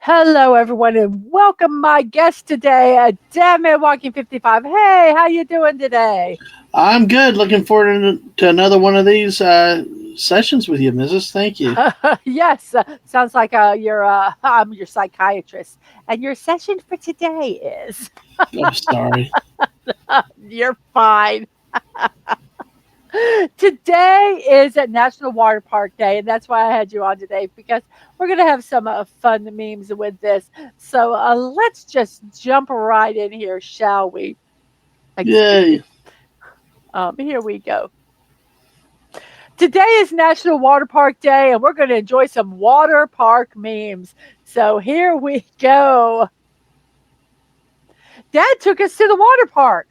Hello, everyone, and welcome my guest today, DadmanWalking55. Hey, how you doing today? I'm good. Looking forward to another one of these sessions with you, Mrs. Thank you. Yes, sounds like I'm your psychiatrist, and your session for today is I'm sorry. you're fine. Today is a National Water Park Day, and that's why I had you on today because we're going to have some fun memes with this. So let's just jump right in here, shall we? Excuse me. Yay. Here we go. Today is National Water Park Day, and we're going to enjoy some water park memes. So here we go. Dad took us to the water park.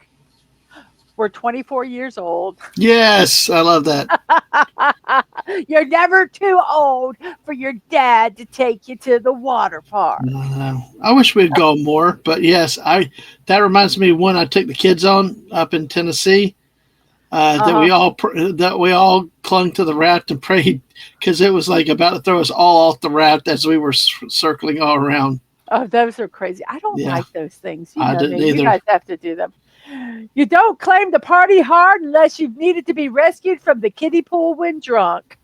We're 24 years old. Yes, I love that. You're never too old for your dad to take you to the water park. I wish we'd go more, but yes, that reminds me of when I took the kids on up in Tennessee. That we all clung to the raft and prayed because it was like about to throw us all off the raft as we were circling all around. Oh, those are crazy. I don't Yeah, like those things. You I know didn't me. You either. guys have to do them. You don't claim to party hard unless you've needed to be rescued from the kiddie pool when drunk.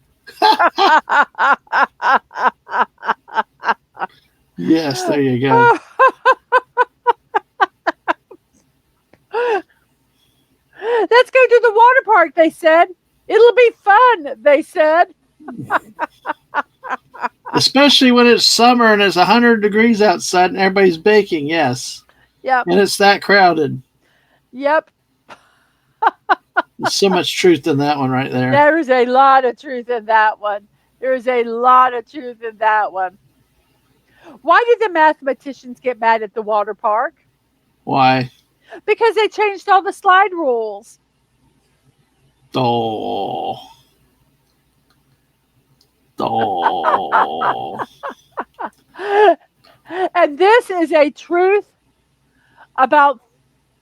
Yes, there you go. Let's go to the water park, they said. It'll be fun, they said. Especially when it's summer and it's 100 degrees outside and everybody's baking. Yes, Yep. and it's that crowded. Yep. There's so much truth in that one right there. There is a lot of truth in that one. There is a lot of truth in that one. Why did the mathematicians get mad at the water park? Why? Because they changed all the slide rules. Oh. Oh. And this is a truth about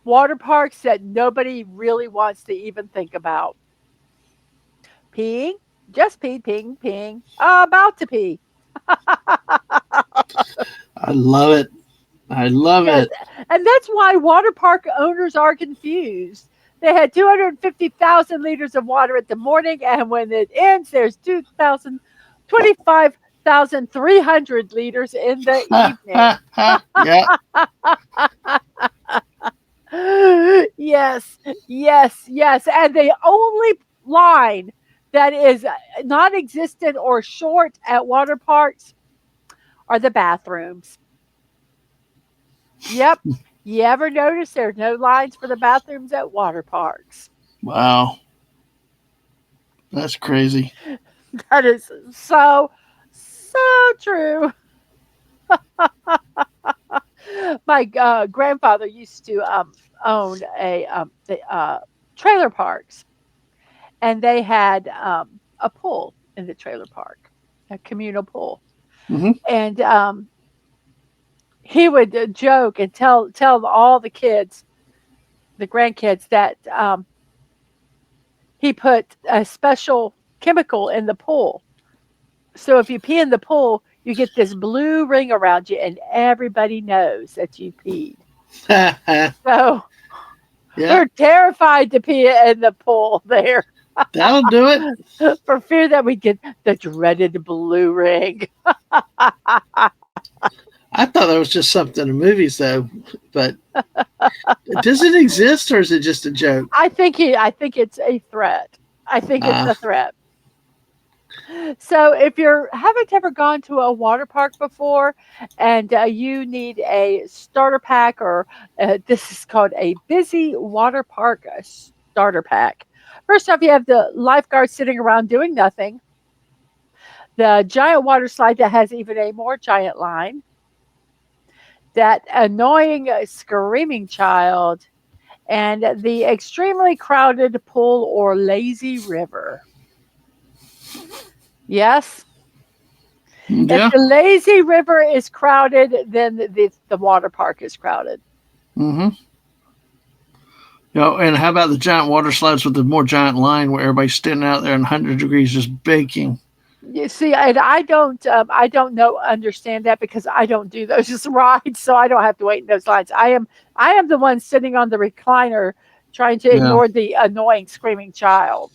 water parks that nobody really wants to even think about. Peeing, just pee, peeing, peeing, about to pee. I love it. I love Yes, it. and that's why water park owners are confused. They had 250,000 liters of water at the morning, and when it ends, there's 25,300 liters in the evening. Yeah. Yes, yes, yes. And the only line that is non existent or short at water parks are the bathrooms. Yep. You ever notice there's no lines for the bathrooms at water parks? Wow. That's crazy. That is so, so true. My grandfather used to own the trailer parks, and they had a pool in the trailer park, a communal pool. Hmm. And he would joke and tell all the kids, the grandkids, that he put a special chemical in the pool. So if you pee in the pool, you get this blue ring around you, and everybody knows that you peed. So Yeah, we're terrified to pee in the pool there that'll do it. for fear that we get the dreaded blue ring. I thought that was just something in movies, though. But does it exist, or is it just a joke? I think it's a threat. I think it's Uh, a threat. So if you haven't ever gone to a water park before and you need a starter pack, or this is called a busy water park starter pack. First off, you have the lifeguard sitting around doing nothing, the giant water slide that has even a more giant line, that annoying screaming child, and the extremely crowded pool or lazy river. Yes. If yeah. the lazy river is crowded, then the water park is crowded. Mm-hmm. And how about the giant water slides with the more giant line where everybody's standing out there in 100 degrees just baking? You see, and I don't know understand that because I don't do those rides, so I don't have to wait in those lines. I am the one sitting on the recliner trying to Yeah. ignore the annoying screaming child.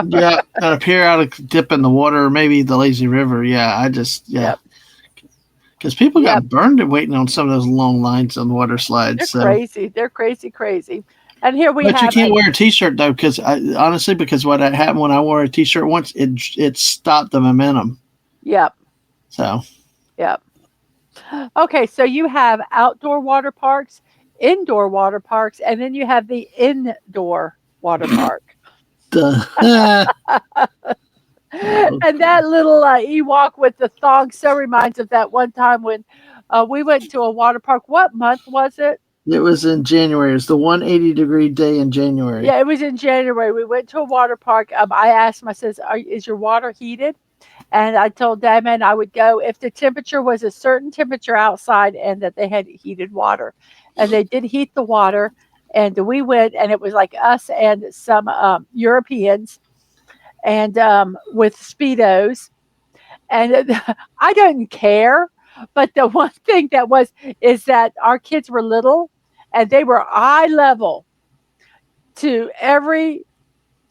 Yeah, a periodic dip in the water, or maybe the lazy river. Yeah, I just yeah, Yep, because people yep. got burned at waiting on some of those long lines on water slides. They're So, crazy. They're crazy, crazy. And here we but you have can't wear a t-shirt though, because honestly, because what happened when I wore a t-shirt once, it stopped the momentum. yep, So yep. Okay, so you have outdoor water parks, indoor water parks, and then you have the indoor water park. the oh, And that little Ewok with the thong so reminds of that one time when we went to a water park. What month was it? it was in January. It was the 180-degree day in January. Yeah, it was in January. We went to a water park. I asked him, I says, is your water heated? And I told Diamond I would go if the temperature was a certain temperature outside and that they had heated water. And they did heat the water. And we went, and it was like us and some Europeans and with Speedos. And I didn't care. But the one thing that was is that our kids were little and they were eye level to every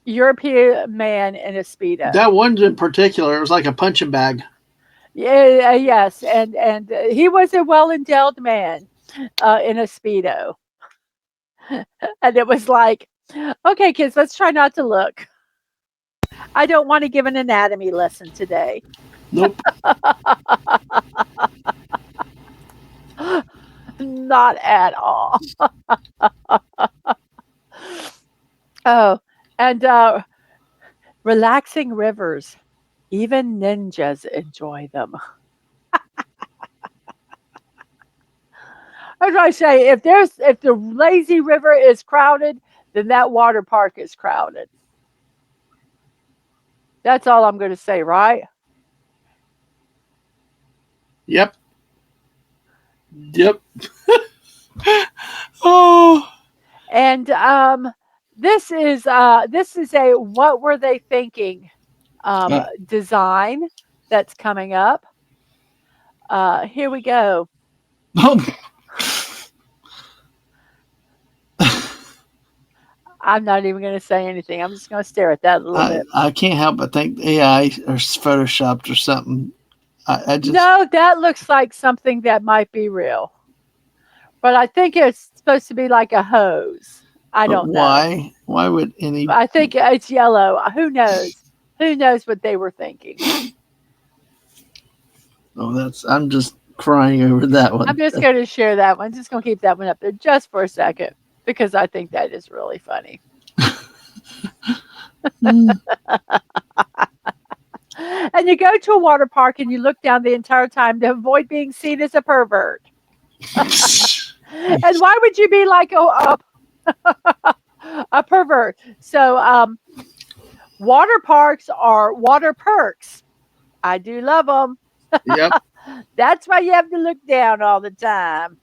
European man in a Speedo. That one in particular, it was like a punching bag. Yeah, yes, and he was a well-endowed man in a Speedo. And it was like, "Okay, kids, let's try not to look. I don't wanna give an anatomy lesson today." Nope. Not at all. Oh, and, relaxing rivers. Even ninjas enjoy them. As I say, if the lazy river is crowded, then that water park is crowded. That's all I'm gonna say, right? Yep. Yep. Oh. And this is a what were they thinking Uh, design that's coming up. Here we go. oh. I'm not even going to say anything. I'm just going to stare at that a little bit. I can't help but think AI or photoshopped or something. I just No, that looks like something that might be real, but I think it's supposed to be like a hose. I but don't know. why? Why would any? I think it's yellow. Who knows? Who knows what they were thinking? Oh, that's. I'm just crying over that I'm one. just going to share that one. Just going to keep that one up there just for a second because I think that is really funny. And you go to a water park and you look down the entire time to avoid being seen as a pervert. And why would you be like a pervert? So, water parks are water perks. I do love them. Yep. That's why you have to look down all the time.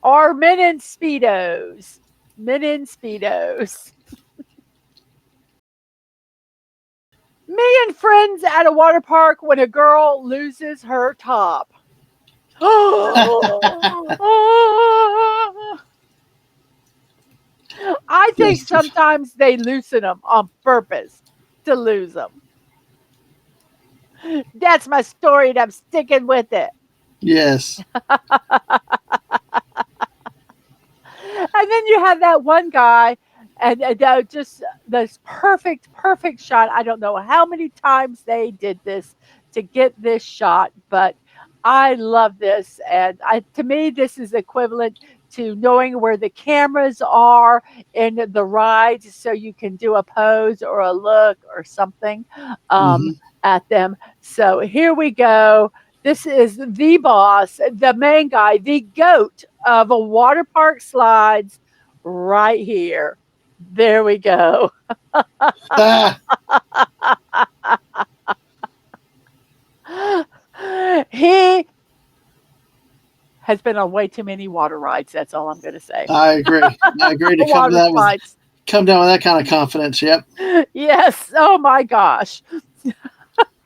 Or men in Speedos. Men in Speedos. Me and friends at a water park when a girl loses her top. I think Yes. sometimes they loosen them on purpose to lose them. That's my story, and I'm sticking with it. Yes. And then you have that one guy, and just this perfect shot. I don't know how many times they did this to get this shot, but I love this. And to me, this is equivalent to knowing where the cameras are in the rides so you can do a pose or a look or something um, Hmm. at them. So here we go. This is the boss, the main guy, the goat of a water park slides right here. There we go. Ah, He has been on way too many water rides. That's all I'm going to say. I agree. I agree to Water slides. come down with that kind of confidence. Yep. Yes. Oh my gosh.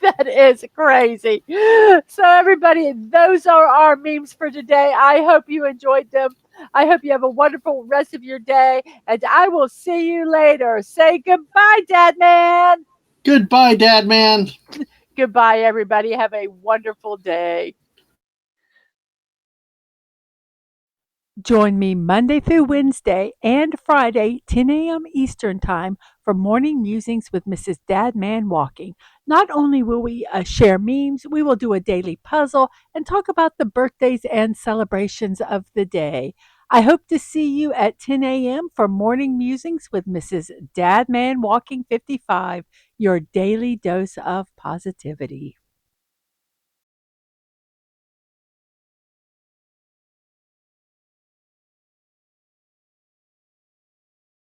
That is crazy. So, everybody, those are our memes for today. I hope you enjoyed them. I hope you have a wonderful rest of your day, and I will see you later. Say goodbye, Dad Man. Goodbye, Dad Man. Goodbye, everybody. Have a wonderful day. Join me Monday through Wednesday and Friday, 10 a.m. Eastern Time, for Morning Musings with Mrs. Dadman Walking. Not only will we share memes, we will do a daily puzzle and talk about the birthdays and celebrations of the day. I hope to see you at 10 a.m. for Morning Musings with Mrs. Dadman Walking 55, your daily dose of positivity.